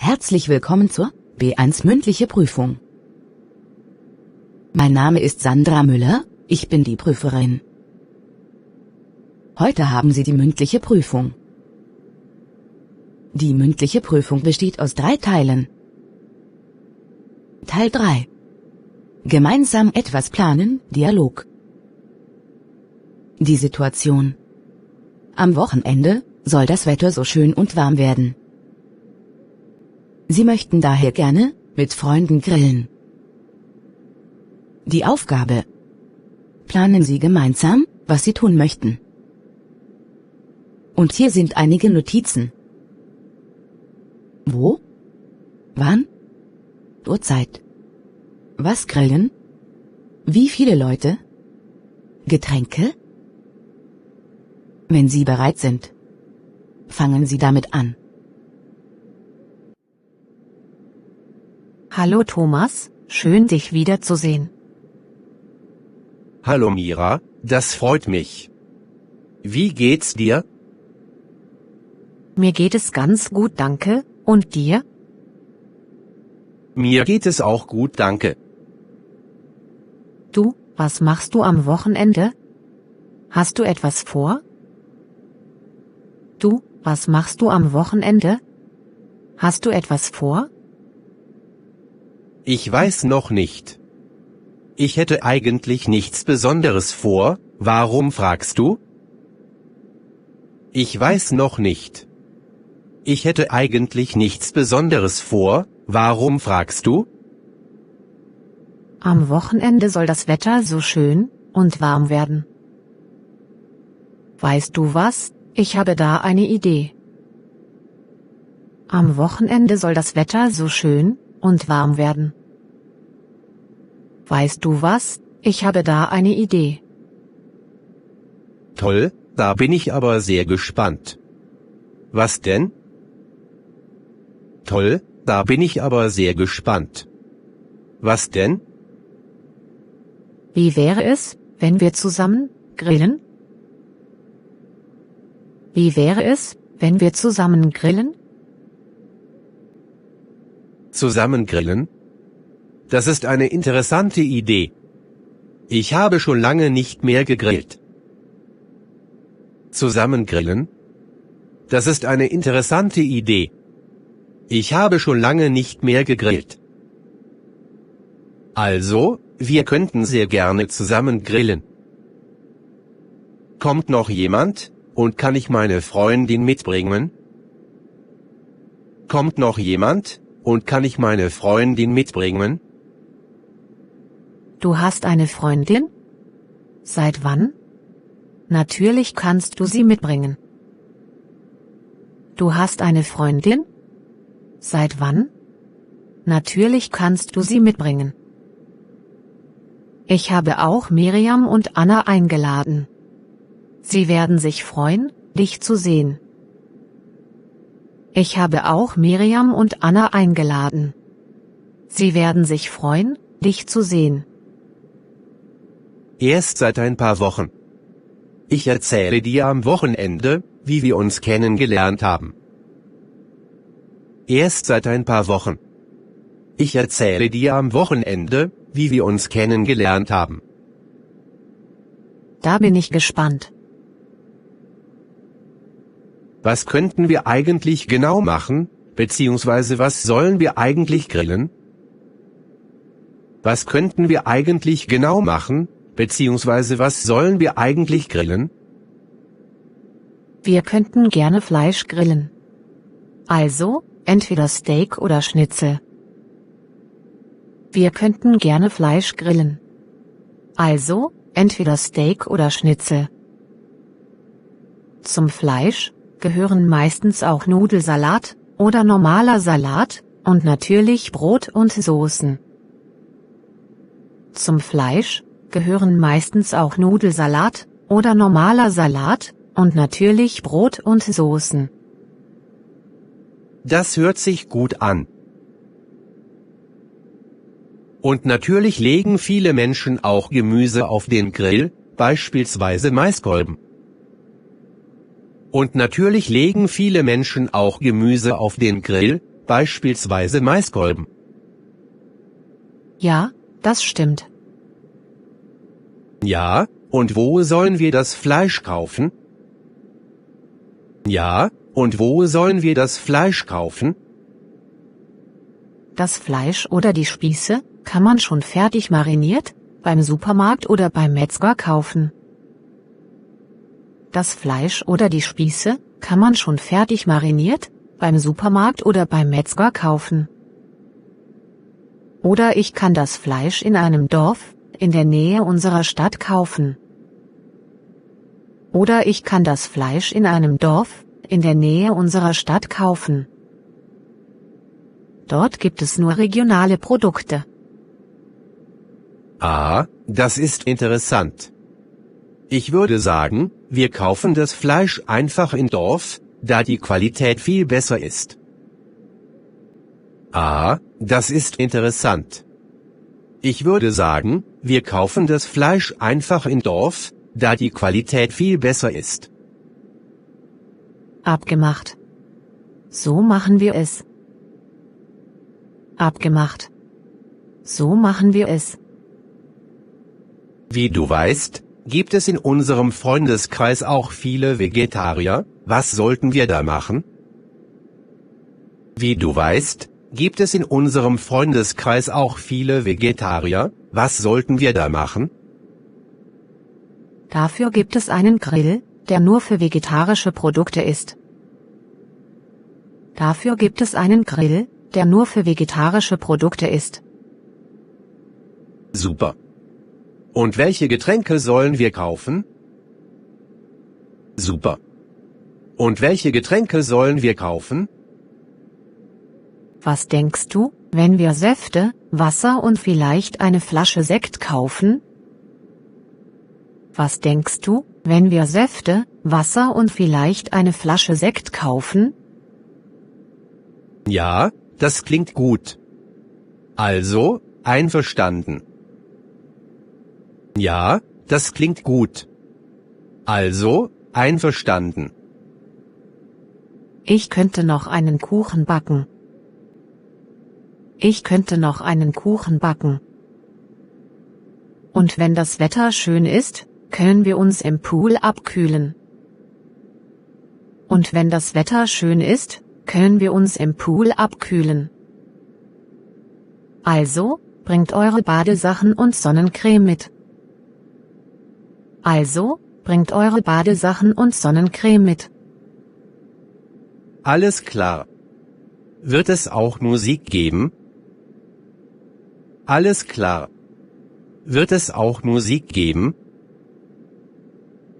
Herzlich willkommen zur B1 mündliche Prüfung. Mein Name ist Sandra Müller, ich bin die Prüferin. Heute haben Sie die mündliche Prüfung. Die mündliche Prüfung besteht aus 3 Teilen. Teil 3. Gemeinsam etwas planen, Dialog. Die Situation. Am Wochenende soll das Wetter so schön und warm werden. Sie möchten daher gerne mit Freunden grillen. Die Aufgabe. Planen Sie gemeinsam, was Sie tun möchten. Und hier sind einige Notizen. Wo? Wann? Uhrzeit. Was grillen? Wie viele Leute? Getränke? Wenn Sie bereit sind, fangen Sie damit an. Hallo Thomas, schön dich wiederzusehen. Hallo Mira, das freut mich. Wie geht's dir? Mir geht es ganz gut, danke, und dir? Mir geht es auch gut, danke. Du, was machst du am Wochenende? Hast du etwas vor? Du, was machst du am Wochenende? Hast du etwas vor? Ich weiß noch nicht. Ich hätte eigentlich nichts Besonderes vor, warum fragst du? Ich weiß noch nicht. Ich hätte eigentlich nichts Besonderes vor, warum fragst du? Am Wochenende soll das Wetter so schön und warm werden. Weißt du was, ich habe da eine Idee. Am Wochenende soll das Wetter so schön und warm werden. Weißt du was, ich habe da eine Idee. Toll, da bin ich aber sehr gespannt. Was denn? Toll, da bin ich aber sehr gespannt. Was denn? Wie wäre es, wenn wir zusammen grillen? Wie wäre es, wenn wir zusammen grillen? Zusammen grillen? Das ist eine interessante Idee. Ich habe schon lange nicht mehr gegrillt. Zusammen grillen? Das ist eine interessante Idee. Ich habe schon lange nicht mehr gegrillt. Also, wir könnten sehr gerne zusammen grillen. Kommt noch jemand, und kann ich meine Freundin mitbringen? Kommt noch jemand, und kann ich meine Freundin mitbringen? Du hast eine Freundin? Seit wann? Natürlich kannst du sie mitbringen. Du hast eine Freundin? Seit wann? Natürlich kannst du sie mitbringen. Ich habe auch Miriam und Anna eingeladen. Sie werden sich freuen, dich zu sehen. Ich habe auch Miriam und Anna eingeladen. Sie werden sich freuen, dich zu sehen. Erst seit ein paar Wochen. Ich erzähle dir am Wochenende, wie wir uns kennengelernt haben. Erst seit ein paar Wochen. Ich erzähle dir am Wochenende, wie wir uns kennengelernt haben. Da bin ich gespannt. Was könnten wir eigentlich genau machen, beziehungsweise was sollen wir eigentlich grillen? Was könnten wir eigentlich genau machen, beziehungsweise was sollen wir eigentlich grillen? Wir könnten gerne Fleisch grillen. Also, entweder Steak oder Schnitzel. Wir könnten gerne Fleisch grillen. Also, entweder Steak oder Schnitzel. Zum Fleisch gehören meistens auch Nudelsalat oder normaler Salat und natürlich Brot und Soßen. Zum Fleisch gehören meistens auch Nudelsalat oder normaler Salat und natürlich Brot und Soßen. Das hört sich gut an. Und natürlich legen viele Menschen auch Gemüse auf den Grill, beispielsweise Maiskolben. Und natürlich legen viele Menschen auch Gemüse auf den Grill, beispielsweise Maiskolben. Ja, das stimmt. Ja, und wo sollen wir das Fleisch kaufen? Ja, und wo sollen wir das Fleisch kaufen? Das Fleisch oder die Spieße kann man schon fertig mariniert beim Supermarkt oder beim Metzger kaufen. Das Fleisch oder die Spieße kann man schon fertig mariniert beim Supermarkt oder beim Metzger kaufen. Oder ich kann das Fleisch in einem Dorf in der Nähe unserer Stadt kaufen. Oder ich kann das Fleisch in einem Dorf in der Nähe unserer Stadt kaufen. Dort gibt es nur regionale Produkte. Ah, das ist interessant. Ich würde sagen, wir kaufen das Fleisch einfach im Dorf, da die Qualität viel besser ist. Ah, das ist interessant. Ich würde sagen, wir kaufen das Fleisch einfach im Dorf, da die Qualität viel besser ist. Abgemacht. So machen wir es. Abgemacht. So machen wir es. Wie du weißt, gibt es in unserem Freundeskreis auch viele Vegetarier. Was sollten wir da machen? Wie du weißt, gibt es in unserem Freundeskreis auch viele Vegetarier. Was sollten wir da machen? Dafür gibt es einen Grill, der nur für vegetarische Produkte ist. Dafür gibt es einen Grill, der nur für vegetarische Produkte ist. Super. Und welche Getränke sollen wir kaufen? Super. Und welche Getränke sollen wir kaufen? Was denkst du, wenn wir Säfte, Wasser und vielleicht eine Flasche Sekt kaufen? Was denkst du, wenn wir Säfte, Wasser und vielleicht eine Flasche Sekt kaufen? Ja, das klingt gut. Also, einverstanden. Ja, das klingt gut. Also, einverstanden. Ich könnte noch einen Kuchen backen. Ich könnte noch einen Kuchen backen. Und wenn das Wetter schön ist, können wir uns im Pool abkühlen. Und wenn das Wetter schön ist, können wir uns im Pool abkühlen. Also, bringt eure Badesachen und Sonnencreme mit. Also, bringt eure Badesachen und Sonnencreme mit. Alles klar. Wird es auch Musik geben? Alles klar. Wird es auch Musik geben?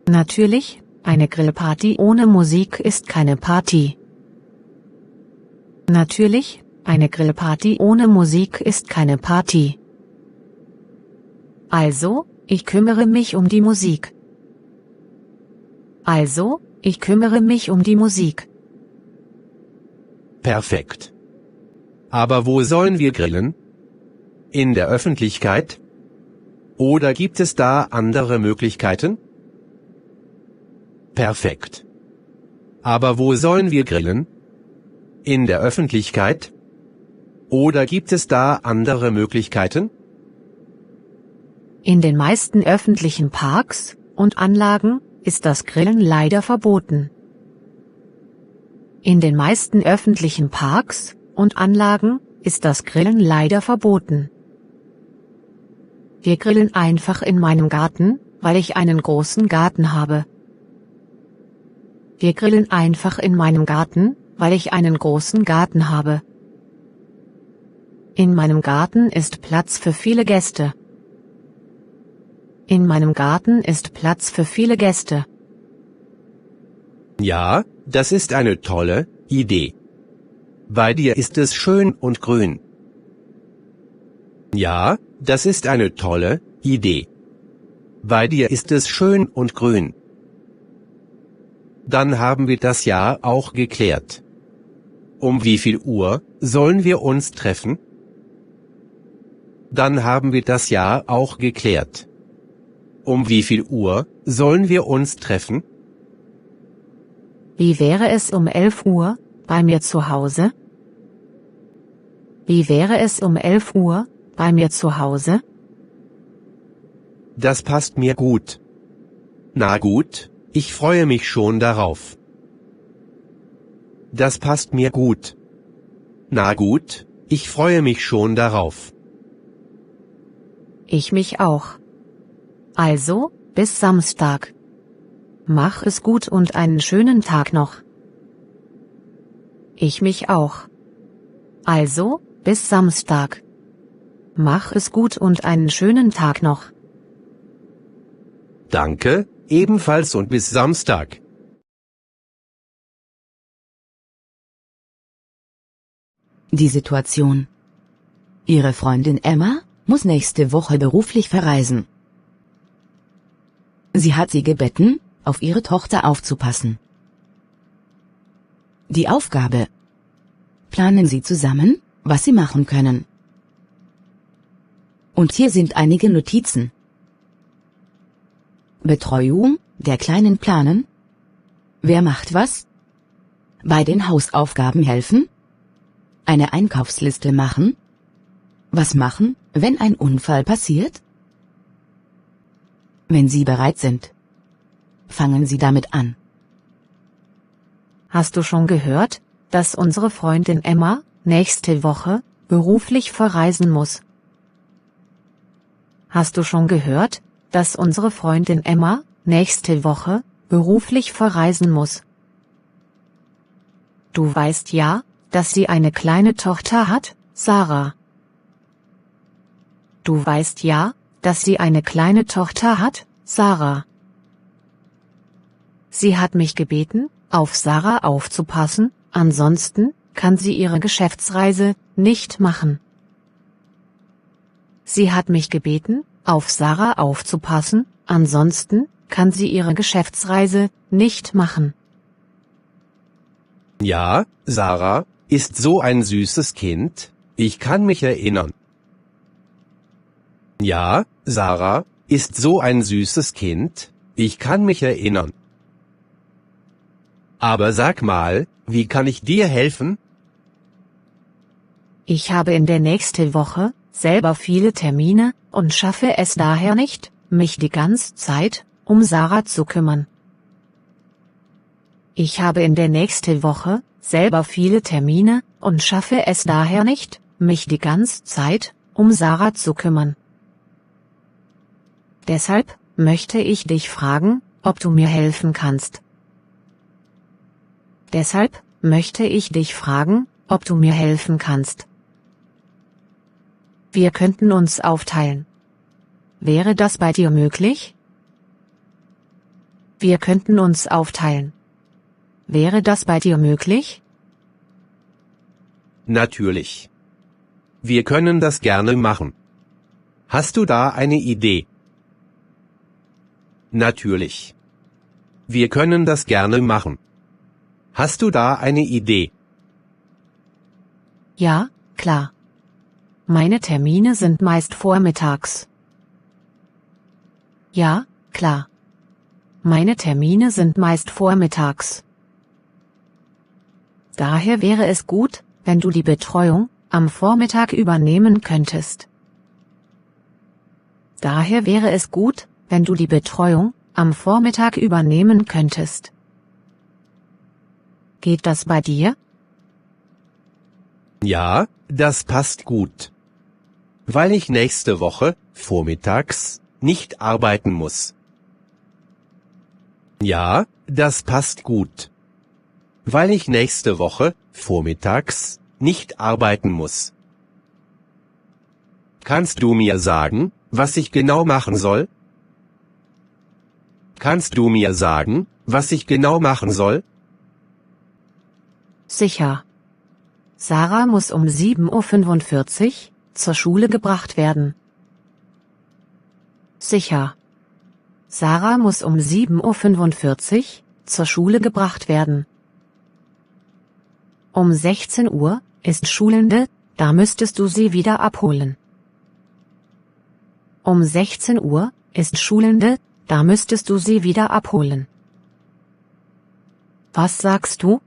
Natürlich, eine Grillparty ohne Musik ist keine Party. Natürlich, eine Grillparty ohne Musik ist keine Party. Also, ich kümmere mich um die Musik. Also, ich kümmere mich um die Musik. Perfekt. Aber wo sollen wir grillen? In der Öffentlichkeit? Oder gibt es da andere Möglichkeiten? Perfekt. Aber wo sollen wir grillen? In der Öffentlichkeit? Oder gibt es da andere Möglichkeiten? In den meisten öffentlichen Parks und Anlagen ist das Grillen leider verboten. In den meisten öffentlichen Parks und Anlagen ist das Grillen leider verboten. Wir grillen einfach in meinem Garten, weil ich einen großen Garten habe. Wir grillen einfach in meinem Garten, weil ich einen großen Garten habe. In meinem Garten ist Platz für viele Gäste. In meinem Garten ist Platz für viele Gäste. Ja, das ist eine tolle Idee. Bei dir ist es schön und grün. Ja, das ist eine tolle Idee. Bei dir ist es schön und grün. Dann haben wir das ja auch geklärt. Um wie viel Uhr sollen wir uns treffen? Dann haben wir das ja auch geklärt. Um wie viel Uhr sollen wir uns treffen? Wie wäre es um 11 Uhr, bei mir zu Hause? Wie wäre es um 11 Uhr, bei mir zu Hause? Das passt mir gut. Na gut, ich freue mich schon darauf. Das passt mir gut. Na gut, ich freue mich schon darauf. Ich mich auch. Also, bis Samstag. Mach es gut und einen schönen Tag noch. Ich mich auch. Also, bis Samstag. Mach es gut und einen schönen Tag noch. Danke, ebenfalls und bis Samstag. Die Situation. Ihre Freundin Emma muss nächste Woche beruflich verreisen. Sie hat sie gebeten, auf ihre Tochter aufzupassen. Die Aufgabe. Planen Sie zusammen, was Sie machen können. Und hier sind einige Notizen. Betreuung der Kleinen planen. Wer macht was? Bei den Hausaufgaben helfen. Eine Einkaufsliste machen. Was machen, wenn ein Unfall passiert? Wenn Sie bereit sind, fangen Sie damit an. Hast du schon gehört, dass unsere Freundin Emma nächste Woche beruflich verreisen muss? Hast du schon gehört, dass unsere Freundin Emma nächste Woche beruflich verreisen muss? Du weißt ja, dass sie eine kleine Tochter hat, Sarah. Du weißt ja, dass sie eine kleine Tochter hat, Sarah. Sie hat mich gebeten, auf Sarah aufzupassen, ansonsten kann sie ihre Geschäftsreise nicht machen. Sie hat mich gebeten, auf Sarah aufzupassen, ansonsten kann sie ihre Geschäftsreise nicht machen. Ja, Sarah ist so ein süßes Kind, ich kann mich erinnern. Ja, Sarah ist so ein süßes Kind, ich kann mich erinnern. Aber sag mal, wie kann ich dir helfen? Ich habe in der nächsten Woche selber viele Termine und schaffe es daher nicht, mich die ganze Zeit um Sarah zu kümmern. Ich habe in der nächsten Woche selber viele Termine und schaffe es daher nicht, mich die ganze Zeit um Sarah zu kümmern. Deshalb möchte ich dich fragen, ob du mir helfen kannst. Deshalb möchte ich dich fragen, ob du mir helfen kannst. Wir könnten uns aufteilen. Wäre das bei dir möglich? Wir könnten uns aufteilen. Wäre das bei dir möglich? Natürlich. Wir können das gerne machen. Hast du da eine Idee? Natürlich. Wir können das gerne machen. Hast du da eine Idee? Ja, klar. Meine Termine sind meist vormittags. Ja, klar. Meine Termine sind meist vormittags. Daher wäre es gut, wenn du die Betreuung am Vormittag übernehmen könntest. Daher wäre es gut, wenn du die Betreuung am Vormittag übernehmen könntest. Geht das bei dir? Ja, das passt gut. Weil ich nächste Woche, vormittags, nicht arbeiten muss. Ja, das passt gut. Weil ich nächste Woche, vormittags, nicht arbeiten muss. Kannst du mir sagen, was ich genau machen soll? Kannst du mir sagen, was ich genau machen soll? Sicher. Sarah muss um 7:45 Uhr zur Schule gebracht werden. Sicher. Sarah muss um 7:45 Uhr zur Schule gebracht werden. Um 16 Uhr ist Schulende, da müsstest du sie wieder abholen. Um 16 Uhr ist Schulende, da müsstest du sie wieder abholen. Was sagst du?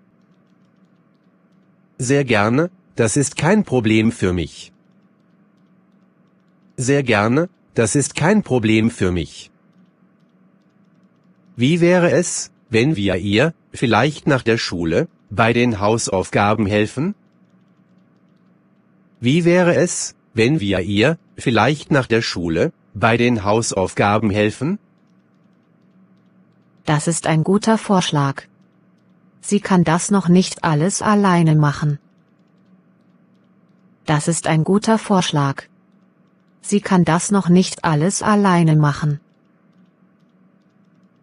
Sehr gerne, das ist kein Problem für mich. Sehr gerne, das ist kein Problem für mich. Wie wäre es, wenn wir ihr, vielleicht nach der Schule, bei den Hausaufgaben helfen? Wie wäre es, wenn wir ihr, vielleicht nach der Schule, bei den Hausaufgaben helfen? Das ist ein guter Vorschlag. Sie kann das noch nicht alles alleine machen. Das ist ein guter Vorschlag. Sie kann das noch nicht alles alleine machen.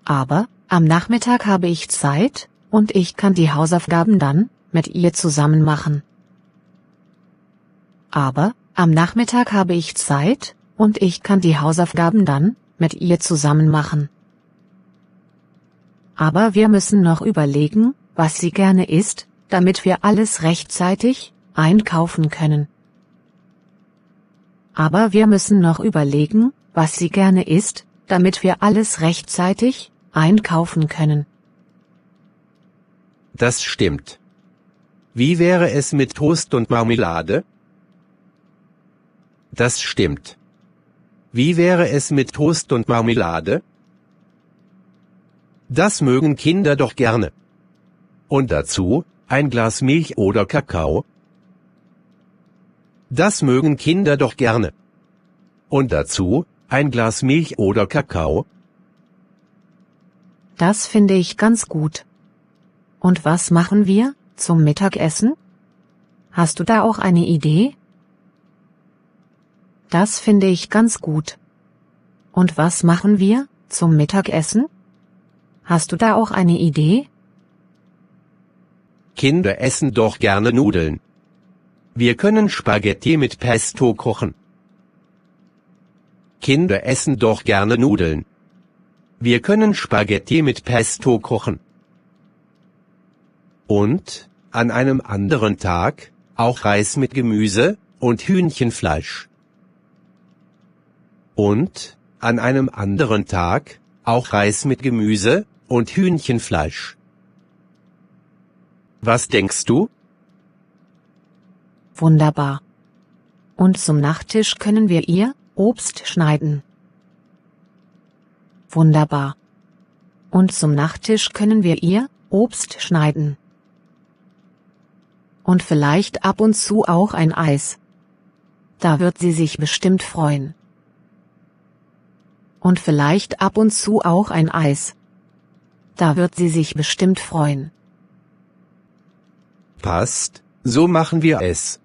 Aber, am Nachmittag habe ich Zeit, und ich kann die Hausaufgaben dann, mit ihr zusammen machen. Aber, am Nachmittag habe ich Zeit, und ich kann die Hausaufgaben dann, mit ihr zusammen machen. Aber wir müssen noch überlegen, was sie gerne isst, damit wir alles rechtzeitig einkaufen können. Aber wir müssen noch überlegen, was sie gerne isst, damit wir alles rechtzeitig einkaufen können. Das stimmt. Wie wäre es mit Toast und Marmelade? Das stimmt. Wie wäre es mit Toast und Marmelade? Das mögen Kinder doch gerne. Und dazu, ein Glas Milch oder Kakao? Das mögen Kinder doch gerne. Und dazu, ein Glas Milch oder Kakao? Das finde ich ganz gut. Und was machen wir zum Mittagessen? Hast du da auch eine Idee? Das finde ich ganz gut. Und was machen wir zum Mittagessen? Hast du da auch eine Idee? Kinder essen doch gerne Nudeln. Wir können Spaghetti mit Pesto kochen. Kinder essen doch gerne Nudeln. Wir können Spaghetti mit Pesto kochen. Und, an einem anderen Tag, auch Reis mit Gemüse und Hühnchenfleisch. Und, an einem anderen Tag, auch Reis mit Gemüse und Hühnchenfleisch. Was denkst du? Wunderbar. Und zum Nachtisch können wir ihr Obst schneiden. Wunderbar. Und zum Nachtisch können wir ihr Obst schneiden. Und vielleicht ab und zu auch ein Eis. Da wird sie sich bestimmt freuen. Und vielleicht ab und zu auch ein Eis. Da wird sie sich bestimmt freuen. Passt, so machen wir es.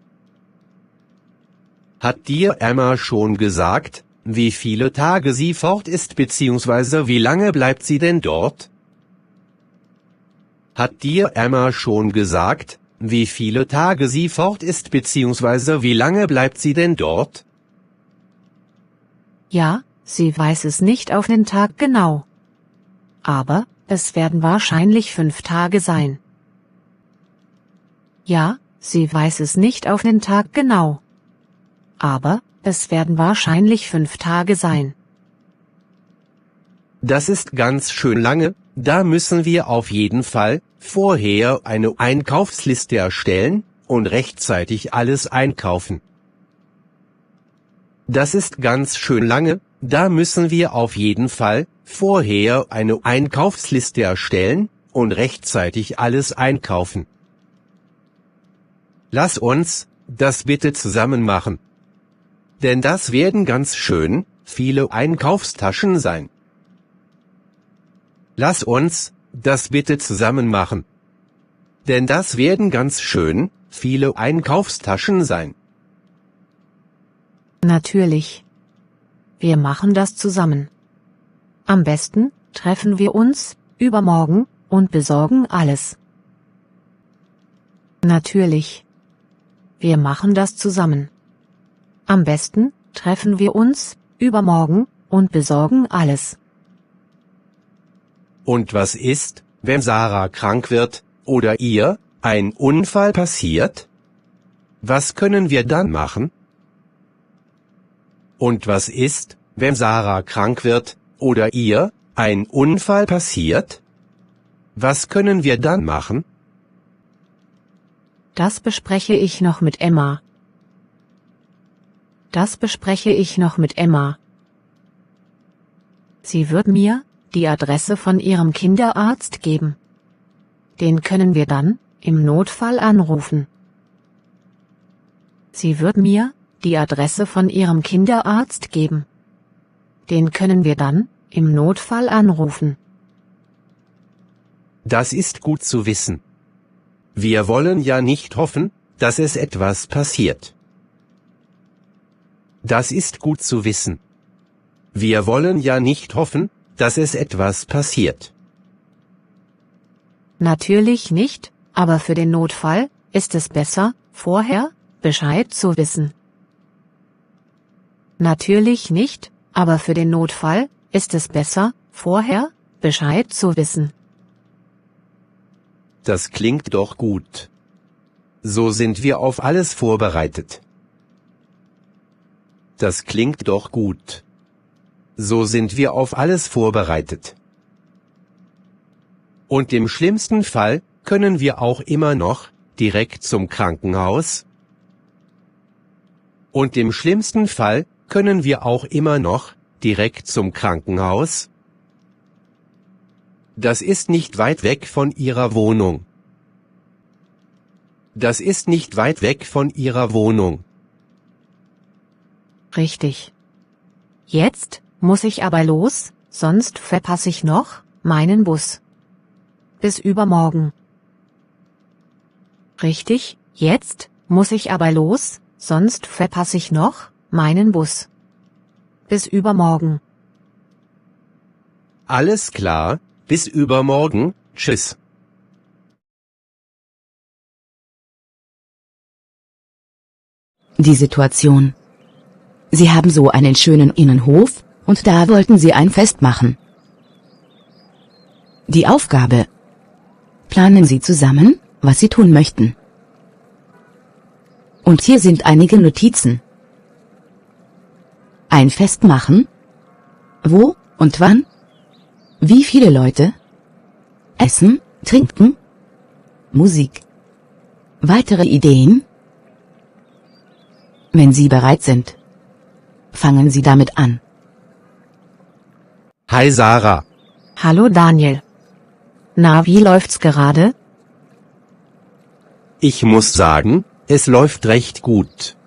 Hat dir Emma schon gesagt, wie viele Tage sie fort ist bzw. wie lange bleibt sie denn dort? Hat dir Emma schon gesagt, wie viele Tage sie fort ist bzw. wie lange bleibt sie denn dort? Ja, sie weiß es nicht auf den Tag genau. Aber, es werden wahrscheinlich 5 Tage sein. Ja, sie weiß es nicht auf den Tag genau. Aber, es werden wahrscheinlich 5 Tage sein. Das ist ganz schön lange, da müssen wir auf jeden Fall vorher eine Einkaufsliste erstellen und rechtzeitig alles einkaufen. Das ist ganz schön lange, da müssen wir auf jeden Fall vorher eine Einkaufsliste erstellen und rechtzeitig alles einkaufen. Lass uns das bitte zusammen machen. Denn das werden ganz schön viele Einkaufstaschen sein. Lass uns das bitte zusammen machen. Denn das werden ganz schön viele Einkaufstaschen sein. Natürlich. Wir machen das zusammen. Am besten treffen wir uns übermorgen und besorgen alles. Natürlich. Wir machen das zusammen. Am besten treffen wir uns übermorgen und besorgen alles. Und was ist, wenn Sarah krank wird oder ihr ein Unfall passiert? Was können wir dann machen? Und was ist, wenn Sarah krank wird oder ihr ein Unfall passiert? Was können wir dann machen? Das bespreche ich noch mit Emma. Das bespreche ich noch mit Emma. Sie wird mir die Adresse von ihrem Kinderarzt geben. Den können wir dann im Notfall anrufen. Sie wird mir die Adresse von ihrem Kinderarzt geben. Den können wir dann im Notfall anrufen. Das ist gut zu wissen. Wir wollen ja nicht hoffen, dass es etwas passiert. Das ist gut zu wissen. Wir wollen ja nicht hoffen, dass es etwas passiert. Natürlich nicht, aber für den Notfall ist es besser, vorher Bescheid zu wissen. Natürlich nicht, aber für den Notfall ist es besser, vorher Bescheid zu wissen. Das klingt doch gut. So sind wir auf alles vorbereitet. Das klingt doch gut. So sind wir auf alles vorbereitet. Und im schlimmsten Fall können wir auch immer noch direkt zum Krankenhaus. Und im schlimmsten Fall können wir auch immer noch direkt zum Krankenhaus. Das ist nicht weit weg von Ihrer Wohnung. Das ist nicht weit weg von Ihrer Wohnung. Richtig. Jetzt muss ich aber los, sonst verpasse ich noch meinen Bus. Bis übermorgen. Richtig, jetzt muss ich aber los, sonst verpasse ich noch meinen Bus. Bis übermorgen. Alles klar, bis übermorgen, tschüss. Die Situation. Sie haben so einen schönen Innenhof, und da wollten Sie ein Fest machen. Die Aufgabe. Planen Sie zusammen, was Sie tun möchten. Und hier sind einige Notizen. Ein Fest machen? Wo und wann? Wie viele Leute? Essen, trinken? Musik. Weitere Ideen? Wenn Sie bereit sind, fangen Sie damit an. Hi Sarah. Hallo Daniel. Na, wie läuft's gerade? Ich muss sagen, es läuft recht gut.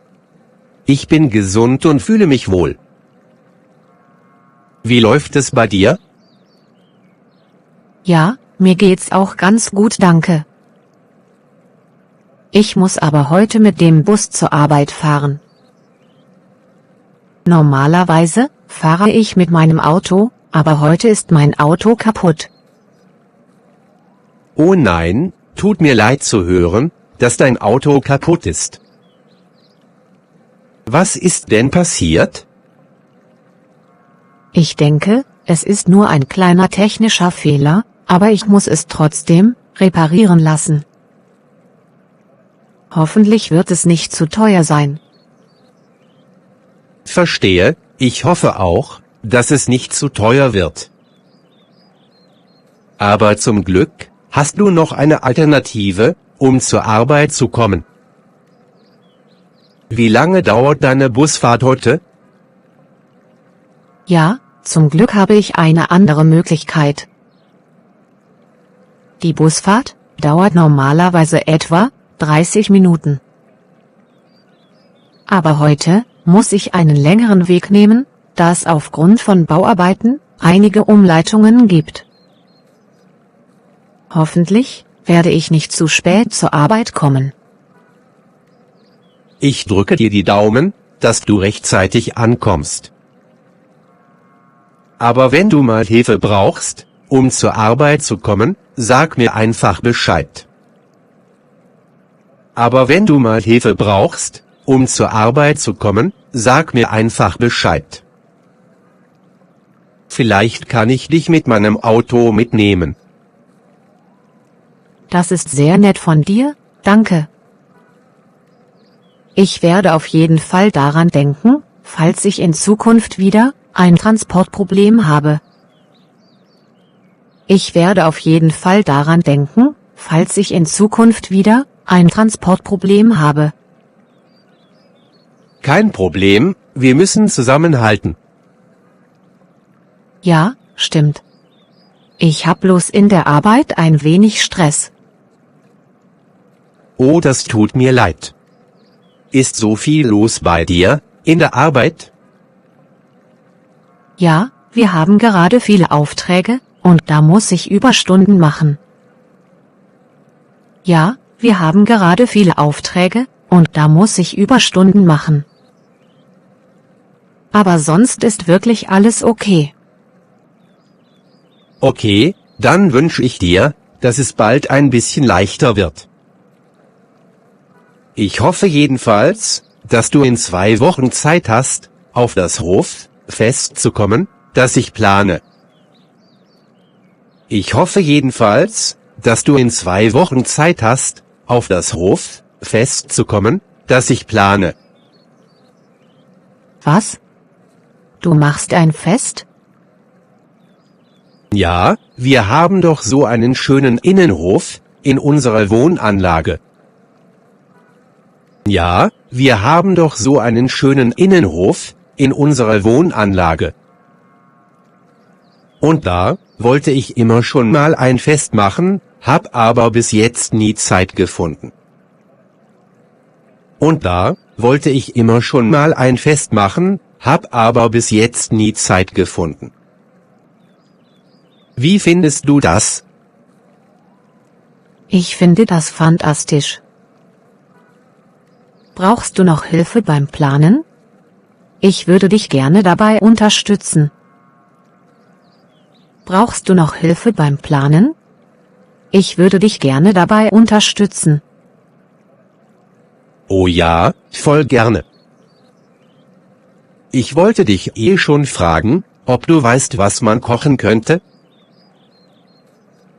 Ich bin gesund und fühle mich wohl. Wie läuft es bei dir? Ja, mir geht's auch ganz gut, danke. Ich muss aber heute mit dem Bus zur Arbeit fahren. Normalerweise fahre ich mit meinem Auto, aber heute ist mein Auto kaputt. Oh nein, tut mir leid zu hören, dass dein Auto kaputt ist. Was ist denn passiert? Ich denke, es ist nur ein kleiner technischer Fehler, aber ich muss es trotzdem reparieren lassen. Hoffentlich wird es nicht zu teuer sein. Verstehe, ich hoffe auch, dass es nicht zu teuer wird. Aber zum Glück hast du noch eine Alternative, um zur Arbeit zu kommen. Wie lange dauert deine Busfahrt heute? Ja, zum Glück habe ich eine andere Möglichkeit. Die Busfahrt dauert normalerweise etwa 30 Minuten. Aber heute muss ich einen längeren Weg nehmen, da es aufgrund von Bauarbeiten einige Umleitungen gibt. Hoffentlich werde ich nicht zu spät zur Arbeit kommen. Ich drücke dir die Daumen, dass du rechtzeitig ankommst. Aber wenn du mal Hilfe brauchst, um zur Arbeit zu kommen, sag mir einfach Bescheid. Aber wenn du mal Hilfe brauchst, um zur Arbeit zu kommen, sag mir einfach Bescheid. Vielleicht kann ich dich mit meinem Auto mitnehmen. Das ist sehr nett von dir, danke. Ich werde auf jeden Fall daran denken, falls ich in Zukunft wieder ein Transportproblem habe. Ich werde auf jeden Fall daran denken, falls ich in Zukunft wieder ein Transportproblem habe. Kein Problem, wir müssen zusammenhalten. Ja, stimmt. Ich hab bloß in der Arbeit ein wenig Stress. Oh, das tut mir leid. Ist so viel los bei dir, in der Arbeit? Ja, wir haben gerade viele Aufträge, und da muss ich Überstunden machen. Ja, wir haben gerade viele Aufträge, und da muss ich Überstunden machen. Aber sonst ist wirklich alles okay. Okay, dann wünsche ich dir, dass es bald ein bisschen leichter wird. Ich hoffe jedenfalls, dass du in 2 Wochen Zeit hast, auf das Hoffest zu kommen, das ich plane. Ich hoffe jedenfalls, dass du in 2 Wochen Zeit hast, auf das Hoffest zu kommen, das ich plane. Was? Du machst ein Fest? Ja, wir haben doch so einen schönen Innenhof in unserer Wohnanlage. Ja, wir haben doch so einen schönen Innenhof in unserer Wohnanlage. Und da wollte ich immer schon mal ein Fest machen, hab aber bis jetzt nie Zeit gefunden. Und da wollte ich immer schon mal ein Fest machen, hab aber bis jetzt nie Zeit gefunden. Wie findest du das? Ich finde das fantastisch. Brauchst du noch Hilfe beim Planen? Ich würde dich gerne dabei unterstützen. Brauchst du noch Hilfe beim Planen? Ich würde dich gerne dabei unterstützen. Oh ja, voll gerne. Ich wollte dich schon fragen, ob du weißt, was man kochen könnte?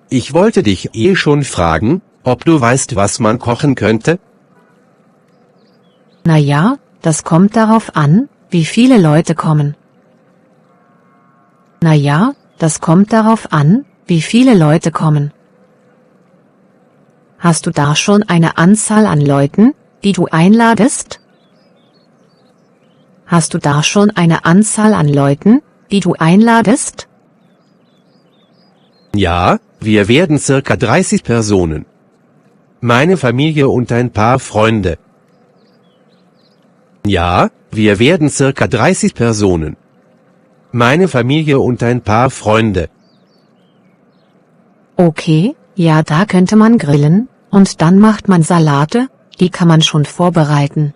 Ich wollte dich schon fragen, ob du weißt, was man kochen könnte? Na ja, das kommt darauf an, wie viele Leute kommen. Na ja, das kommt darauf an, wie viele Leute kommen. Hast du da schon eine Anzahl an Leuten, die du einladest? Hast du da schon eine Anzahl an Leuten, die du einladest? Ja, wir werden circa 30 Personen. Meine Familie und ein paar Freunde. Ja, wir werden circa 30 Personen. Meine Familie und ein paar Freunde. Okay, ja, da könnte man grillen, und dann macht man Salate, die kann man schon vorbereiten.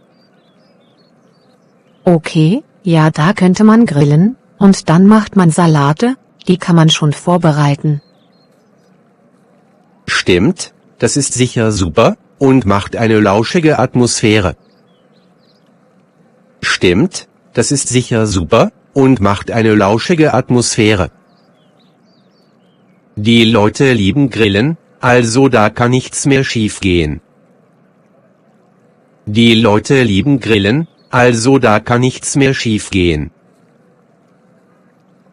Okay, ja, da könnte man grillen, und dann macht man Salate, die kann man schon vorbereiten. Stimmt, das ist sicher super, und macht eine lauschige Atmosphäre. Stimmt, das ist sicher super, und macht eine lauschige Atmosphäre. Die Leute lieben Grillen, also da kann nichts mehr schiefgehen. Die Leute lieben Grillen, also da kann nichts mehr schiefgehen.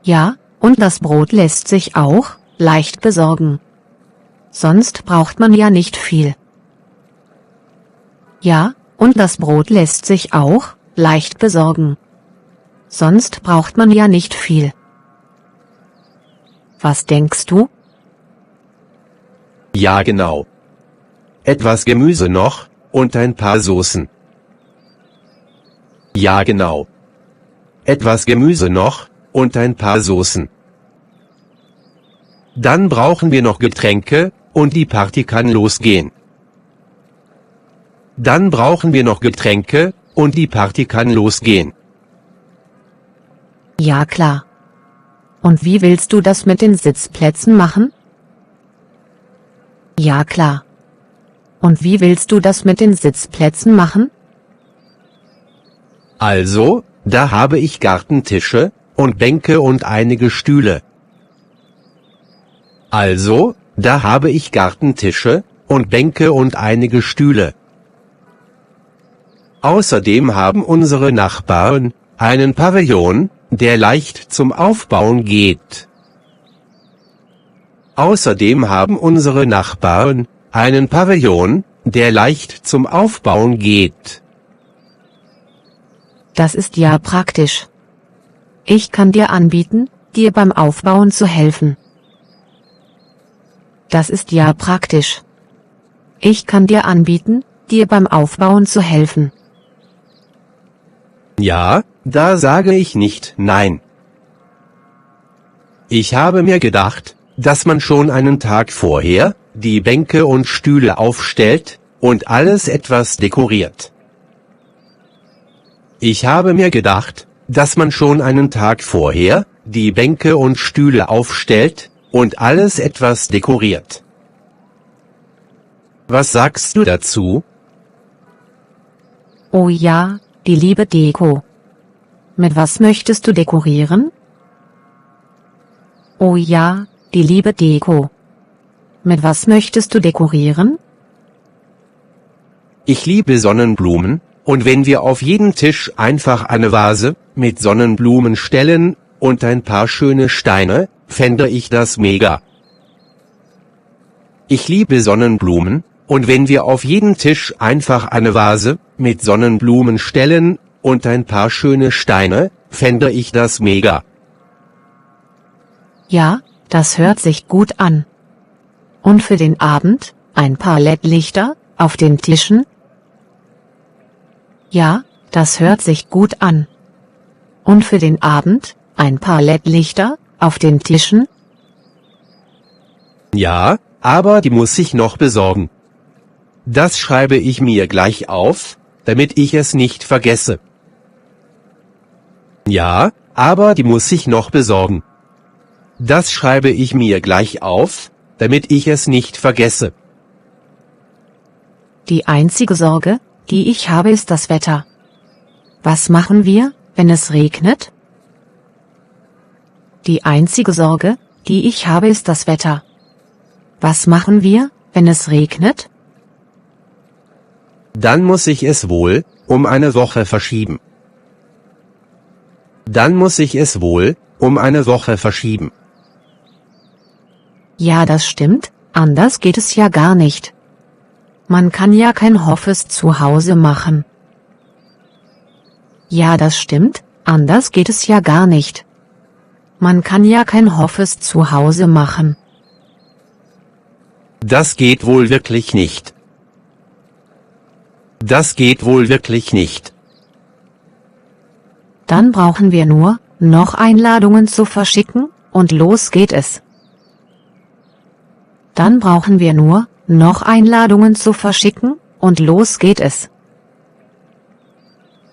Ja, und das Brot lässt sich auch leicht besorgen. Sonst braucht man ja nicht viel. Ja, und das Brot lässt sich auch leicht besorgen. Sonst braucht man ja nicht viel. Was denkst du? Ja genau. Etwas Gemüse noch, und ein paar Soßen. Ja genau. Etwas Gemüse noch, und ein paar Soßen. Dann brauchen wir noch Getränke, und die Party kann losgehen. Dann brauchen wir noch Getränke, und die Party kann losgehen. Ja klar. Und wie willst du das mit den Sitzplätzen machen? Ja klar. Und wie willst du das mit den Sitzplätzen machen? Also, da habe ich Gartentische, und Bänke und einige Stühle. Also, da habe ich Gartentische, und Bänke und einige Stühle. Außerdem haben unsere Nachbarn einen Pavillon, der leicht zum Aufbauen geht. Außerdem haben unsere Nachbarn einen Pavillon, der leicht zum Aufbauen geht. Das ist ja praktisch. Ich kann dir anbieten, dir beim Aufbauen zu helfen. Das ist ja praktisch. Ich kann dir anbieten, dir beim Aufbauen zu helfen. Ja, da sage ich nicht nein. Ich habe mir gedacht, dass man schon einen Tag vorher die Bänke und Stühle aufstellt und alles etwas dekoriert. Ich habe mir gedacht, dass man schon einen Tag vorher die Bänke und Stühle aufstellt und alles etwas dekoriert. Was sagst du dazu? Oh ja, die liebe Deko. Mit was möchtest du dekorieren? Oh ja, die liebe Deko. Mit was möchtest du dekorieren? Ich liebe Sonnenblumen, und wenn wir auf jeden Tisch einfach eine Vase mit Sonnenblumen stellen und ein paar schöne Steine, fände ich das mega. Ich liebe Sonnenblumen, und wenn wir auf jeden Tisch einfach eine Vase mit Sonnenblumen stellen und ein paar schöne Steine, fände ich das mega. Ja, das hört sich gut an. Und für den Abend, ein paar LED-Lichter auf den Tischen? Ja, das hört sich gut an. Und für den Abend, ein paar LED-Lichter auf den Tischen? Ja, aber die muss ich noch besorgen. Das schreibe ich mir gleich auf, damit ich es nicht vergesse. Ja, aber die muss ich noch besorgen. Das schreibe ich mir gleich auf, damit ich es nicht vergesse. Die einzige Sorge, die ich habe, ist das Wetter. Was machen wir, wenn es regnet? Die einzige Sorge, die ich habe, ist das Wetter. Was machen wir, wenn es regnet? Dann muss ich es wohl um eine Woche verschieben. Dann muss ich es wohl um eine Woche verschieben. Ja, das stimmt, anders geht es ja gar nicht. Man kann ja kein Hoffes zu Hause machen. Ja, das stimmt, anders geht es ja gar nicht. Man kann ja kein Hoffes zu Hause machen. Das geht wohl wirklich nicht. Das geht wohl wirklich nicht. Dann brauchen wir nur noch Einladungen zu verschicken, und los geht es. Dann brauchen wir nur noch Einladungen zu verschicken, und los geht es.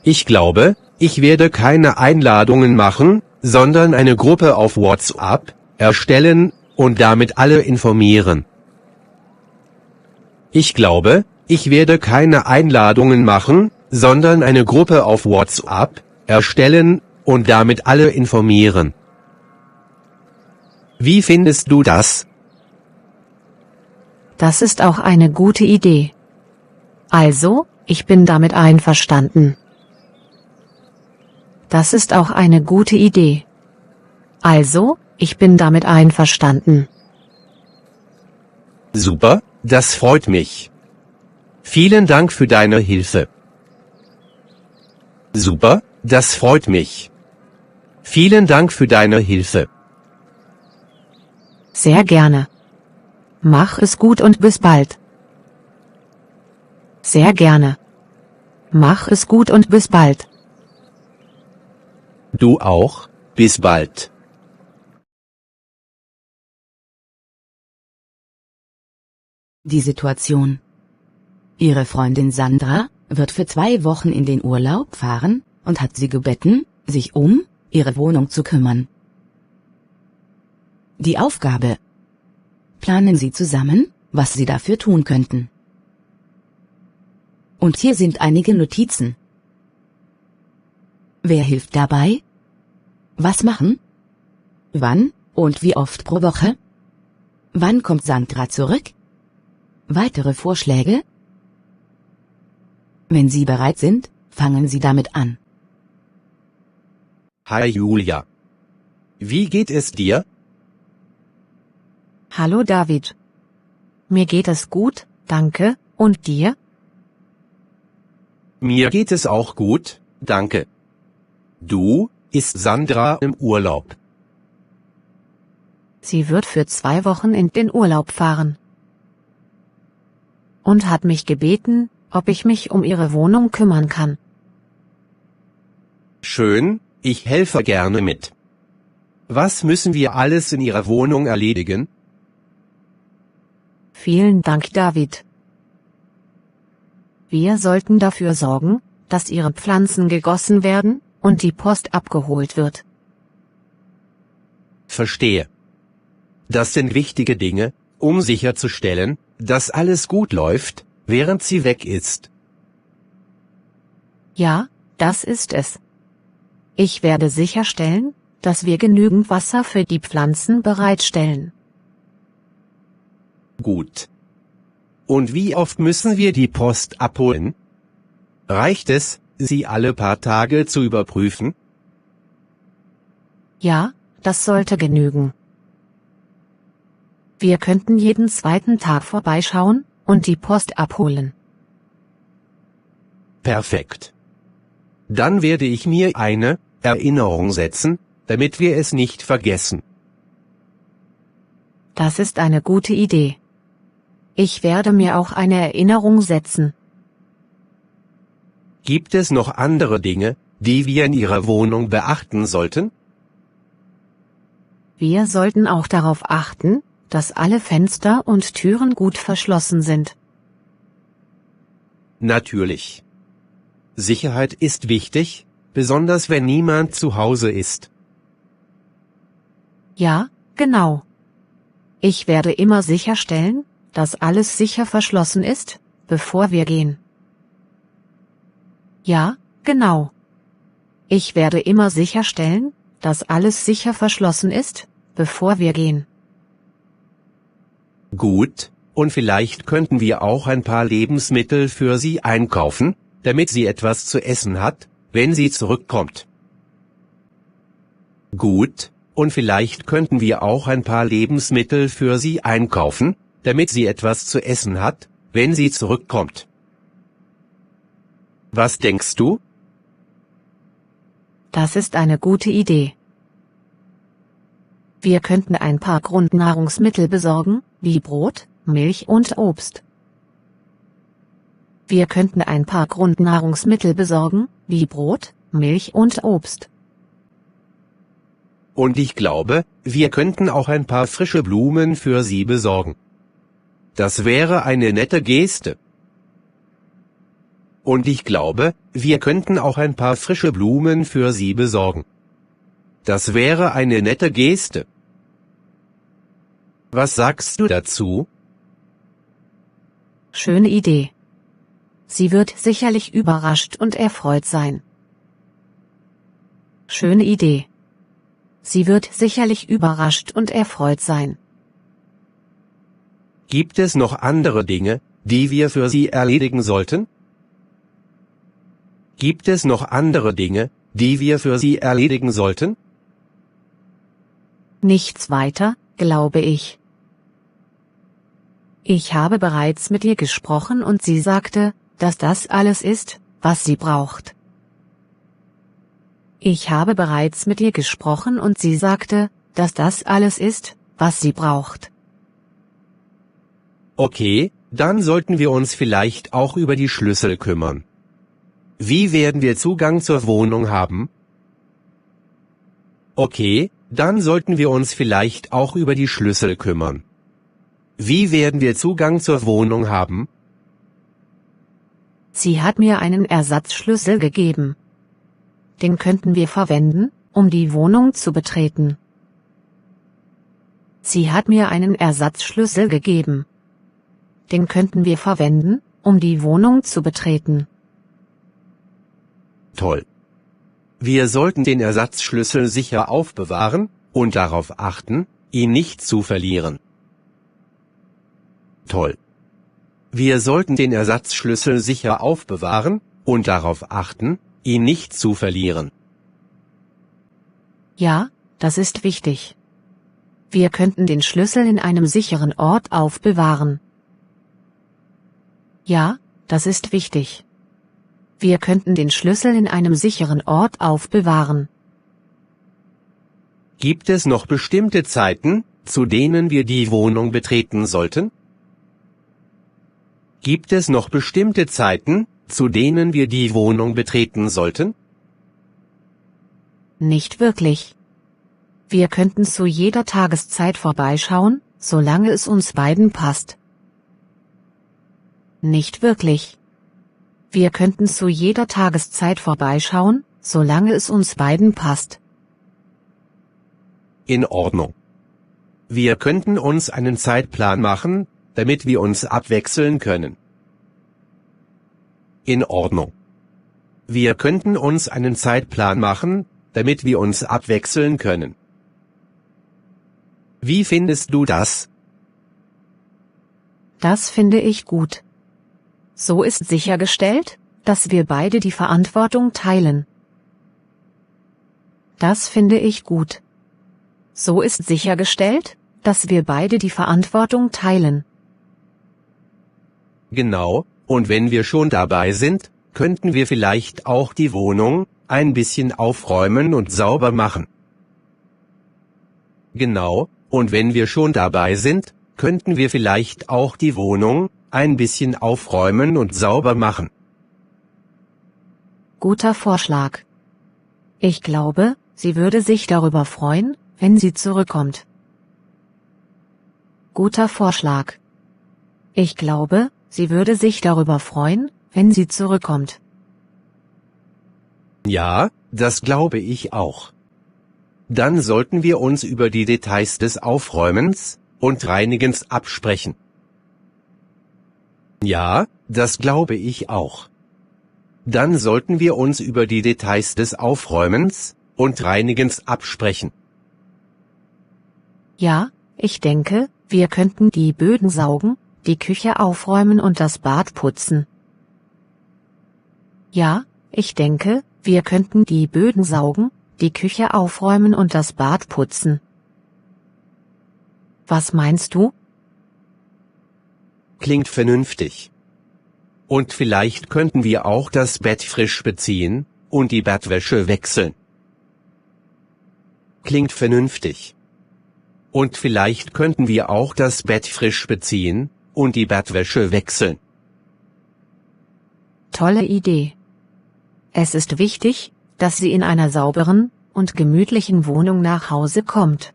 Ich glaube, ich werde keine Einladungen machen, sondern eine Gruppe auf WhatsApp erstellen und damit alle informieren. Ich glaube, ich werde keine Einladungen machen, sondern eine Gruppe auf WhatsApp erstellen und damit alle informieren. Wie findest du das? Das ist auch eine gute Idee. Also, ich bin damit einverstanden. Das ist auch eine gute Idee. Also, ich bin damit einverstanden. Super, das freut mich. Vielen Dank für deine Hilfe. Super, das freut mich. Vielen Dank für deine Hilfe. Sehr gerne. Mach es gut und bis bald. Sehr gerne. Mach es gut und bis bald. Du auch, bis bald. Die Situation. Ihre Freundin Sandra wird für 2 Wochen in den Urlaub fahren und hat sie gebeten, sich um ihre Wohnung zu kümmern. Die Aufgabe. Planen Sie zusammen, was Sie dafür tun könnten. Und hier sind einige Notizen. Wer hilft dabei? Was machen? Wann und wie oft pro Woche? Wann kommt Sandra zurück? Weitere Vorschläge? Wenn Sie bereit sind, fangen Sie damit an. Hi Julia. Wie geht es dir? Hallo David. Mir geht es gut, danke, Und dir? Mir geht es auch gut, danke. Du, ist Sandra im Urlaub? Sie wird für 2 Wochen in den Urlaub fahren. Und hat mich gebeten, ob ich mich um ihre Wohnung kümmern kann. Schön, ich helfe gerne mit. Was müssen wir alles in Ihrer Wohnung erledigen? Vielen Dank, David. Wir sollten dafür sorgen, dass Ihre Pflanzen gegossen werden und die Post abgeholt wird. Verstehe. Das sind wichtige Dinge, um sicherzustellen, dass alles gut läuft, während sie weg ist. Ja, das ist es. Ich werde sicherstellen, dass wir genügend Wasser für die Pflanzen bereitstellen. Gut. Und wie oft müssen wir die Post abholen? Reicht es, sie alle paar Tage zu überprüfen? Ja, das sollte genügen. Wir könnten jeden 2. Tag vorbeischauen und die Post abholen. Perfekt. Dann werde ich mir eine Erinnerung setzen, damit wir es nicht vergessen. Das ist eine gute Idee. Ich werde mir auch eine Erinnerung setzen. Gibt es noch andere Dinge, die wir in Ihrer Wohnung beachten sollten? Wir sollten auch darauf achten, dass alle Fenster und Türen gut verschlossen sind. Natürlich. Sicherheit ist wichtig, besonders wenn niemand zu Hause ist. Ja, genau. Ich werde immer sicherstellen, dass alles sicher verschlossen ist, bevor wir gehen. Ja, genau. Ich werde immer sicherstellen, dass alles sicher verschlossen ist, bevor wir gehen. Gut, und vielleicht könnten wir auch ein paar Lebensmittel für sie einkaufen, damit sie etwas zu essen hat, wenn sie zurückkommt. Gut, und vielleicht könnten wir auch ein paar Lebensmittel für sie einkaufen, damit sie etwas zu essen hat, wenn sie zurückkommt. Was denkst du? Das ist eine gute Idee. Wir könnten ein paar Grundnahrungsmittel besorgen, wie Brot, Milch und Obst. Wir könnten ein paar Grundnahrungsmittel besorgen, wie Brot, Milch und Obst. Und ich glaube, wir könnten auch ein paar frische Blumen für sie besorgen. Das wäre eine nette Geste. Und ich glaube, wir könnten auch ein paar frische Blumen für sie besorgen. Das wäre eine nette Geste. Was sagst du dazu? Schöne Idee. Sie wird sicherlich überrascht und erfreut sein. Schöne Idee. Sie wird sicherlich überrascht und erfreut sein. Gibt es noch andere Dinge, die wir für sie erledigen sollten? Gibt es noch andere Dinge, die wir für sie erledigen sollten? Nichts weiter, glaube ich. Ich habe bereits mit ihr gesprochen und sie sagte, dass das alles ist, was sie braucht. Ich habe bereits mit ihr gesprochen und sie sagte, dass das alles ist, was sie braucht. Okay, dann sollten wir uns vielleicht auch über die Schlüssel kümmern. Wie werden wir Zugang zur Wohnung haben? Okay, dann sollten wir uns vielleicht auch über die Schlüssel kümmern. Wie werden wir Zugang zur Wohnung haben? Sie hat mir einen Ersatzschlüssel gegeben. Den könnten wir verwenden, um die Wohnung zu betreten. Sie hat mir einen Ersatzschlüssel gegeben. Den könnten wir verwenden, um die Wohnung zu betreten. Toll. Wir sollten den Ersatzschlüssel sicher aufbewahren und darauf achten, ihn nicht zu verlieren. Toll. Wir sollten den Ersatzschlüssel sicher aufbewahren und darauf achten, ihn nicht zu verlieren. Ja, das ist wichtig. Wir könnten den Schlüssel in einem sicheren Ort aufbewahren. Ja, das ist wichtig. Wir könnten den Schlüssel in einem sicheren Ort aufbewahren. Gibt es noch bestimmte Zeiten, zu denen wir die Wohnung betreten sollten? Gibt es noch bestimmte Zeiten, zu denen wir die Wohnung betreten sollten? Nicht wirklich. Wir könnten zu jeder Tageszeit vorbeischauen, solange es uns beiden passt. Nicht wirklich. Wir könnten zu jeder Tageszeit vorbeischauen, solange es uns beiden passt. In Ordnung. Wir könnten uns einen Zeitplan machen, damit wir uns abwechseln können. In Ordnung. Wir könnten uns einen Zeitplan machen, damit wir uns abwechseln können. Wie findest du das? Das finde ich gut. So ist sichergestellt, dass wir beide die Verantwortung teilen. Das finde ich gut. So ist sichergestellt, dass wir beide die Verantwortung teilen. Genau, und wenn wir schon dabei sind, könnten wir vielleicht auch die Wohnung ein bisschen aufräumen und sauber machen. Genau, und wenn wir schon dabei sind, könnten wir vielleicht auch die Wohnung ein bisschen aufräumen und sauber machen. Guter Vorschlag. Ich glaube, sie würde sich darüber freuen, wenn sie zurückkommt. Guter Vorschlag. Ich glaube, sie würde sich darüber freuen, wenn sie zurückkommt. Ja, das glaube ich auch. Dann sollten wir uns über die Details des Aufräumens und Reinigens absprechen. Ja, das glaube ich auch. Dann sollten wir uns über die Details des Aufräumens und Reinigens absprechen. Ja, ich denke, wir könnten die Böden saugen, die Küche aufräumen und das Bad putzen. Ja, ich denke, wir könnten die Böden saugen, die Küche aufräumen und das Bad putzen. Was meinst du? Klingt vernünftig. Und vielleicht könnten wir auch das Bett frisch beziehen und die Bettwäsche wechseln. Klingt vernünftig. Und vielleicht könnten wir auch das Bett frisch beziehen und die Bettwäsche wechseln. Tolle Idee. Es ist wichtig, dass sie in einer sauberen und gemütlichen Wohnung nach Hause kommt.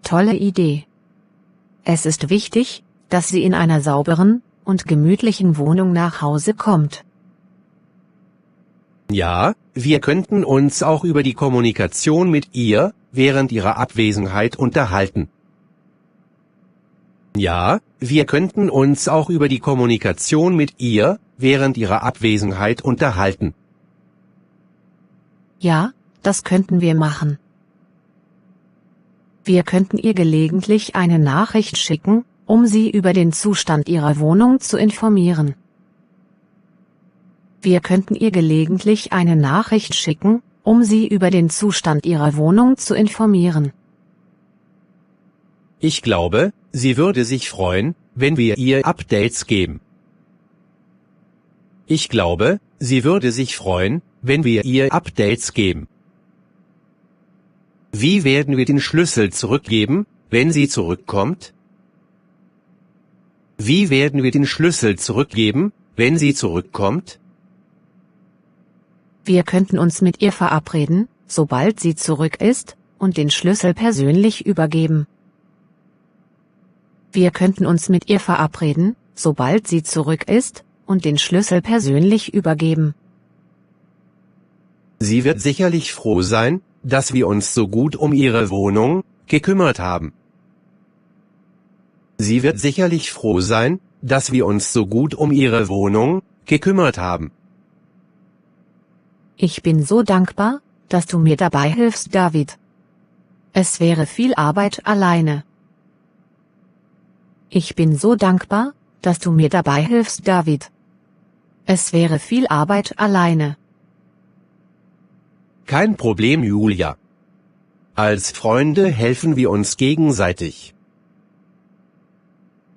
Tolle Idee. Es ist wichtig, dass sie in einer sauberen und gemütlichen Wohnung nach Hause kommt. Ja, wir könnten uns auch über die Kommunikation mit ihr während ihrer Abwesenheit unterhalten. Ja, wir könnten uns auch über die Kommunikation mit ihr während ihrer Abwesenheit unterhalten. Ja, das könnten wir machen. Wir könnten ihr gelegentlich eine Nachricht schicken, um sie über den Zustand ihrer Wohnung zu informieren. Wir könnten ihr gelegentlich eine Nachricht schicken, um sie über den Zustand ihrer Wohnung zu informieren. Ich glaube, sie würde sich freuen, wenn wir ihr Updates geben. Ich glaube, sie würde sich freuen, wenn wir ihr Updates geben. Wie werden wir den Schlüssel zurückgeben, wenn sie zurückkommt? Wie werden wir den Schlüssel zurückgeben, wenn sie zurückkommt? Wir könnten uns mit ihr verabreden, sobald sie zurück ist, und den Schlüssel persönlich übergeben. Wir könnten uns mit ihr verabreden, sobald sie zurück ist, und den Schlüssel persönlich übergeben. Sie wird sicherlich froh sein, dass wir uns so gut um ihre Wohnung gekümmert haben. Sie wird sicherlich froh sein, dass wir uns so gut um ihre Wohnung gekümmert haben. Ich bin so dankbar, dass du mir dabei hilfst, David. Es wäre viel Arbeit alleine. Ich bin so dankbar, dass du mir dabei hilfst, David. Es wäre viel Arbeit alleine. Kein Problem, Julia. Als Freunde helfen wir uns gegenseitig.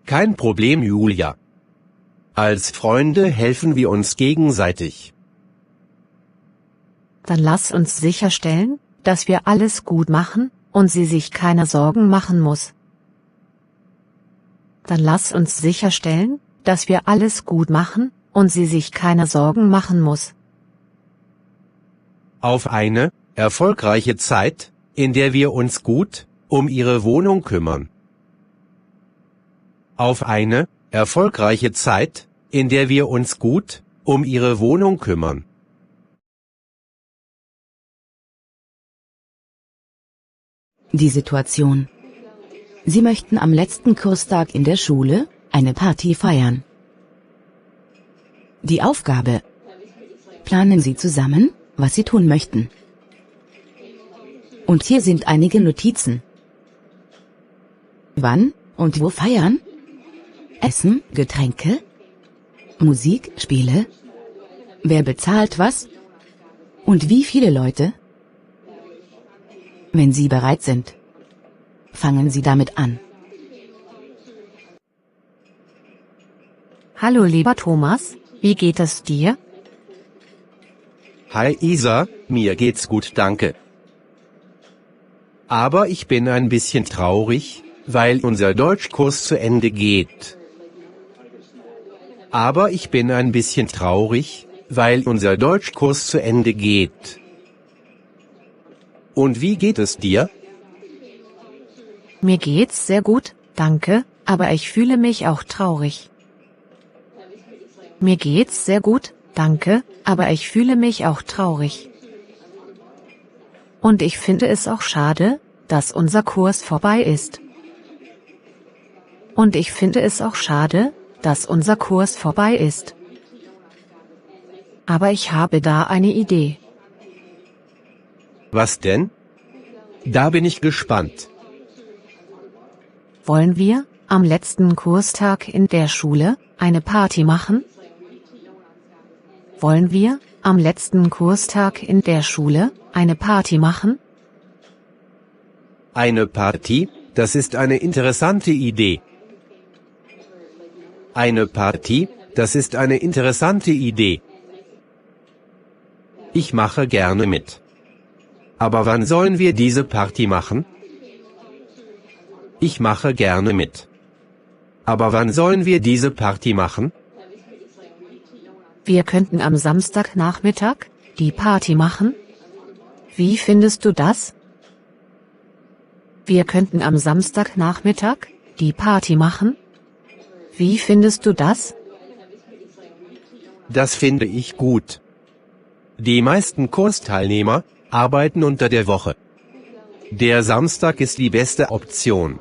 Kein Problem, Julia. Als Freunde helfen wir uns gegenseitig. Dann lass uns sicherstellen, dass wir alles gut machen und sie sich keine Sorgen machen muss. Dann lass uns sicherstellen, dass wir alles gut machen und sie sich keine Sorgen machen muss. Auf eine erfolgreiche Zeit, in der wir uns gut um ihre Wohnung kümmern. Auf eine erfolgreiche Zeit, in der wir uns gut um ihre Wohnung kümmern. Die Situation. Sie möchten am letzten Kurstag in der Schule eine Party feiern. Die Aufgabe. Planen Sie zusammen, was Sie tun möchten. Und hier sind einige Notizen. Wann und wo feiern? Essen, Getränke? Musik, Spiele? Wer bezahlt was? Und wie viele Leute? Wenn Sie bereit sind, fangen Sie damit an. Hallo lieber Thomas, wie geht es dir? Hi Isa, mir geht's gut, danke. Aber ich bin ein bisschen traurig, weil unser Deutschkurs zu Ende geht. Aber ich bin ein bisschen traurig, weil unser Deutschkurs zu Ende geht. Und wie geht es dir? Mir geht's sehr gut, danke, aber ich fühle mich auch traurig. Mir geht's sehr gut, danke, aber ich fühle mich auch traurig. Und ich finde es auch schade, dass unser Kurs vorbei ist. Und ich finde es auch schade, dass unser Kurs vorbei ist. Aber ich habe da eine Idee. Was denn? Da bin ich gespannt. Wollen wir am letzten Kurstag in der Schule eine Party machen? Wollen wir am letzten Kurstag in der Schule eine Party machen? Eine Party, das ist eine interessante Idee. Eine Party, das ist eine interessante Idee. Ich mache gerne mit. Aber wann sollen wir diese Party machen? Ich mache gerne mit. Aber wann sollen wir diese Party machen? Wir könnten am Samstagnachmittag die Party machen. Wie findest du das? Wir könnten am Samstagnachmittag die Party machen. Wie findest du das? Das finde ich gut. Die meisten Kursteilnehmer arbeiten unter der Woche. Der Samstag ist die beste Option.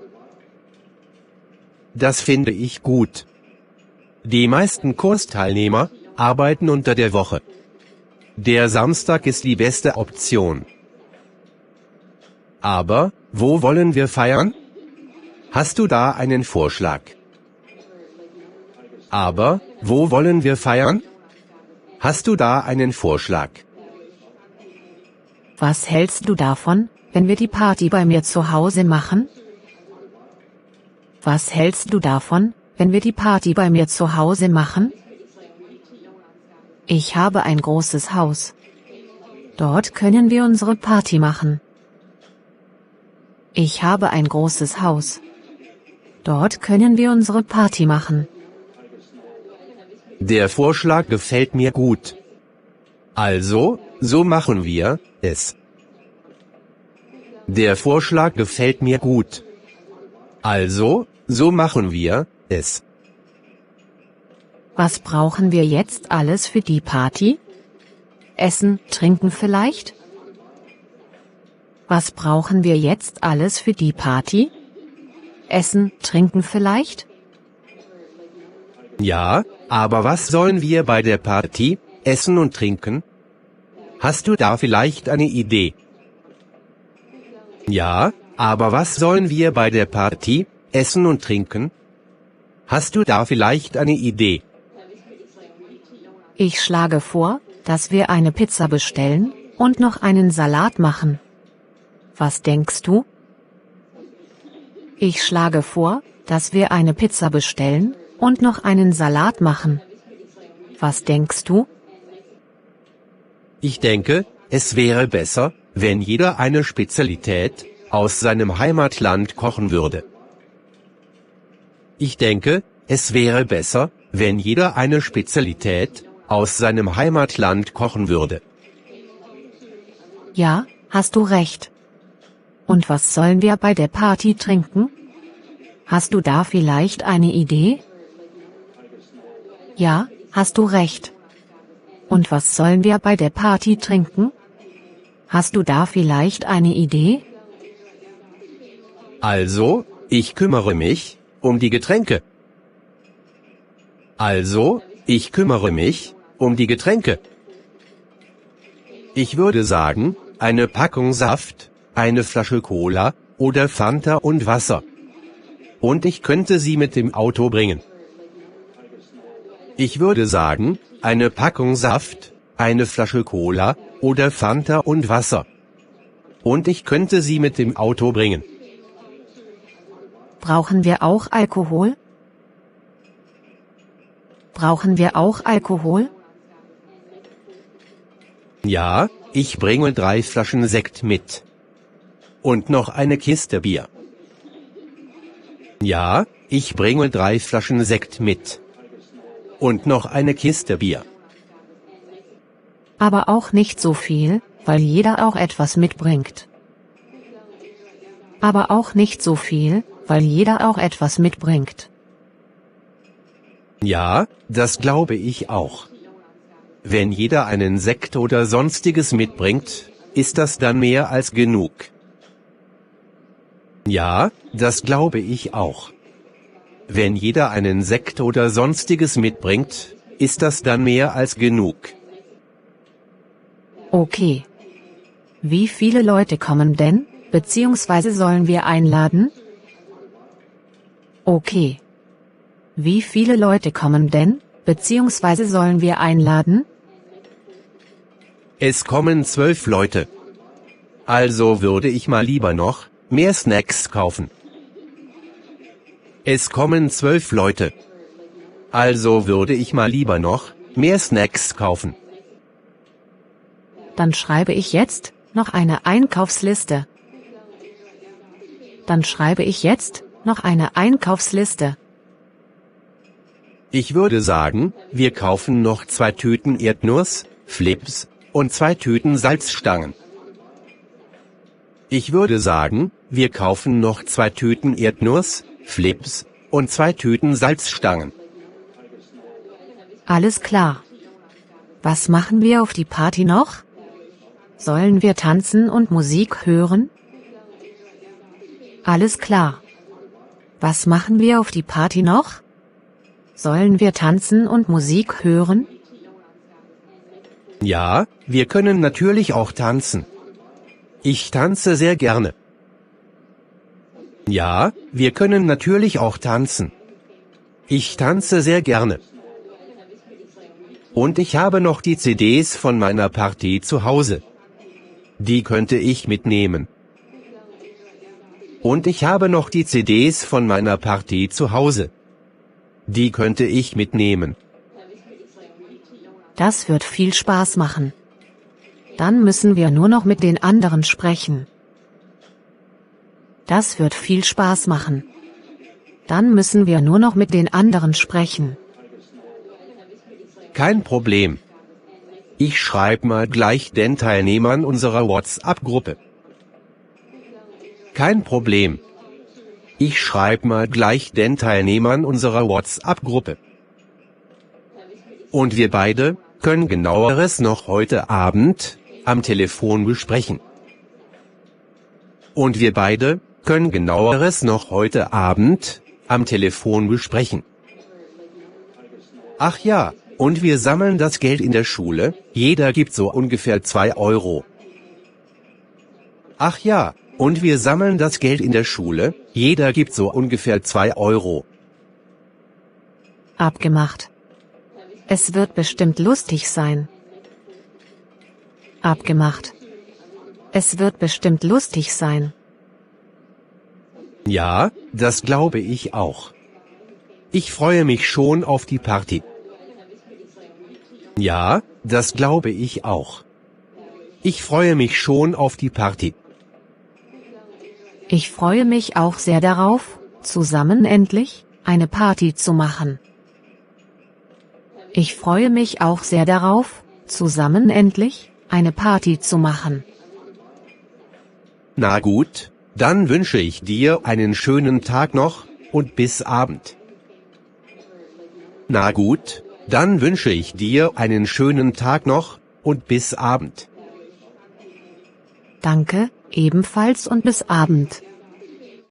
Das finde ich gut. Die meisten Kursteilnehmer arbeiten unter der Woche. Der Samstag ist die beste Option. Aber, wo wollen wir feiern? Hast du da einen Vorschlag? Aber, wo wollen wir feiern? Hast du da einen Vorschlag? Was hältst du davon, wenn wir die Party bei mir zu Hause machen? Was hältst du davon, wenn wir die Party bei mir zu Hause machen? Ich habe ein großes Haus. Dort können wir unsere Party machen. Ich habe ein großes Haus. Dort können wir unsere Party machen. Der Vorschlag gefällt mir gut. Also, so machen wir es. Der Vorschlag gefällt mir gut. Also, so machen wir es. Was brauchen wir jetzt alles für die Party? Essen, trinken vielleicht? Was brauchen wir jetzt alles für die Party? Essen, trinken vielleicht? Ja, aber was sollen wir bei der Party essen und trinken? Hast du da vielleicht eine Idee? Ja, aber was sollen wir bei der Party essen und trinken? Hast du da vielleicht eine Idee? Ich schlage vor, dass wir eine Pizza bestellen und noch einen Salat machen. Was denkst du? Ich schlage vor, dass wir eine Pizza bestellen und noch einen Salat machen. Was denkst du? Ich denke, es wäre besser, wenn jeder eine Spezialität aus seinem Heimatland kochen würde. Ich denke, es wäre besser, wenn jeder eine Spezialität aus seinem Heimatland kochen würde. Ja, hast du recht. Und was sollen wir bei der Party trinken? Hast du da vielleicht eine Idee? Ja, hast du recht. Und was sollen wir bei der Party trinken? Hast du da vielleicht eine Idee? Also, ich kümmere mich um die Getränke. Also, ich kümmere mich um die Getränke. Ich würde sagen, eine Packung Saft, eine Flasche Cola oder Fanta und Wasser. Und ich könnte sie mit dem Auto bringen. Ich würde sagen, eine Packung Saft, eine Flasche Cola oder Fanta und Wasser. Und ich könnte sie mit dem Auto bringen. Brauchen wir auch Alkohol? Brauchen wir auch Alkohol? Ja, ich bringe 3 Flaschen Sekt mit. Und noch eine Kiste Bier. Ja, ich bringe 3 Flaschen Sekt mit. Und noch eine Kiste Bier. Aber auch nicht so viel, weil jeder auch etwas mitbringt. Aber auch nicht so viel, weil jeder auch etwas mitbringt. Ja, das glaube ich auch. Wenn jeder einen Sekt oder sonstiges mitbringt, ist das dann mehr als genug. Ja, das glaube ich auch. Wenn jeder einen Sekt oder sonstiges mitbringt, ist das dann mehr als genug. Okay. Wie viele Leute kommen denn, beziehungsweise sollen wir einladen? Okay. Wie viele Leute kommen denn, beziehungsweise sollen wir einladen? Es kommen 12 Leute. Also würde ich mal lieber noch mehr Snacks kaufen. Es kommen 12 Leute. Also würde ich mal lieber noch mehr Snacks kaufen. Dann schreibe ich jetzt noch eine Einkaufsliste. Dann schreibe ich jetzt noch eine Einkaufsliste. Ich würde sagen, wir kaufen noch 2 Tüten Erdnuss, Flips und 2 Tüten Salzstangen. Ich würde sagen, wir kaufen noch 2 Tüten Erdnuss, Flips und 2 Tüten Salzstangen. Alles klar. Was machen wir auf die Party noch? Sollen wir tanzen und Musik hören? Alles klar. Was machen wir auf die Party noch? Sollen wir tanzen und Musik hören? Ja, wir können natürlich auch tanzen. Ich tanze sehr gerne. Ja, wir können natürlich auch tanzen. Ich tanze sehr gerne. Und ich habe noch die CDs von meiner Party zu Hause. Die könnte ich mitnehmen. Und ich habe noch die CDs von meiner Party zu Hause. Die könnte ich mitnehmen. Das wird viel Spaß machen. Dann müssen wir nur noch mit den anderen sprechen. Das wird viel Spaß machen. Dann müssen wir nur noch mit den anderen sprechen. Kein Problem. Ich schreibe mal gleich den Teilnehmern unserer WhatsApp-Gruppe. Kein Problem. Ich schreibe mal gleich den Teilnehmern unserer WhatsApp-Gruppe. Und wir beide können genaueres noch heute Abend am Telefon besprechen. Und wir beide können genaueres noch heute Abend am Telefon besprechen. Ach ja, und wir sammeln das Geld in der Schule, jeder gibt so ungefähr 2 Euro. Ach ja, und wir sammeln das Geld in der Schule, jeder gibt so ungefähr 2 Euro. Abgemacht. Es wird bestimmt lustig sein. Abgemacht. Es wird bestimmt lustig sein. Ja, das glaube ich auch. Ich freue mich schon auf die Party. Ja, das glaube ich auch. Ich freue mich schon auf die Party. Ich freue mich auch sehr darauf, zusammen endlich eine Party zu machen. Ich freue mich auch sehr darauf, zusammen endlich eine Party zu machen. Na gut, dann wünsche ich dir einen schönen Tag noch und bis Abend. Na gut, dann wünsche ich dir einen schönen Tag noch und bis Abend. Danke, ebenfalls und bis Abend.